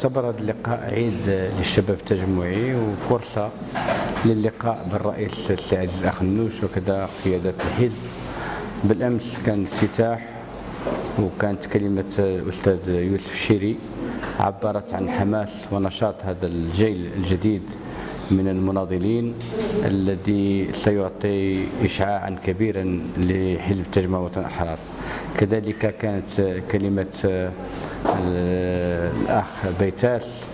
يعتبر هذا اللقاء عيد للشباب التجمعي وفرصة للقاء بالرئيس السي عزيز الأخنوش وكذا قيادة الحزب. بالأمس كان افتتاح وكانت كلمة الأستاذ يوسف الشيري عبرت عن حماس ونشاط هذا الجيل الجديد من المناضلين الذي سيعطي إشعاعا كبيرا لحزب التجمع وطن أحرار. كذلك كانت كلمة الأخ بيتاس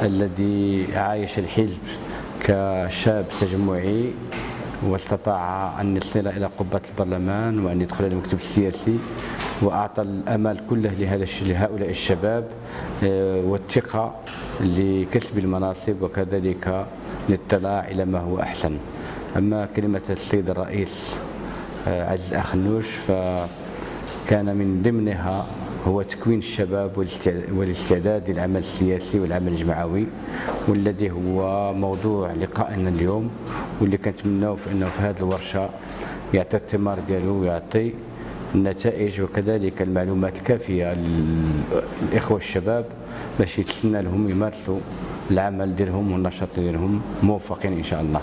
الذي عايش الحزب كشاب تجمعي واستطاع أن يصل إلى قبة البرلمان وأن يدخل إلى المكتب السياسي، وأعطى الأمل كله لهؤلاء الشباب والثقة لكسب المناصب وكذلك للاطلاع إلى ما هو أحسن. أما كلمة السيد الرئيس عزيز الأخنوش فكان من ضمنها هو تكوين الشباب والاستعداد للعمل السياسي والعمل الجمعوي، والذي هو موضوع لقائنا اليوم، واللي كنتمناو انه في هذه الورشه يعطي الثمار ديالو ويعطي النتائج وكذلك المعلومات الكافيه للاخوه الشباب باش يتسنى لهم يمارسوا العمل ديالهم والنشاط ديالهم موفقين ان شاء الله.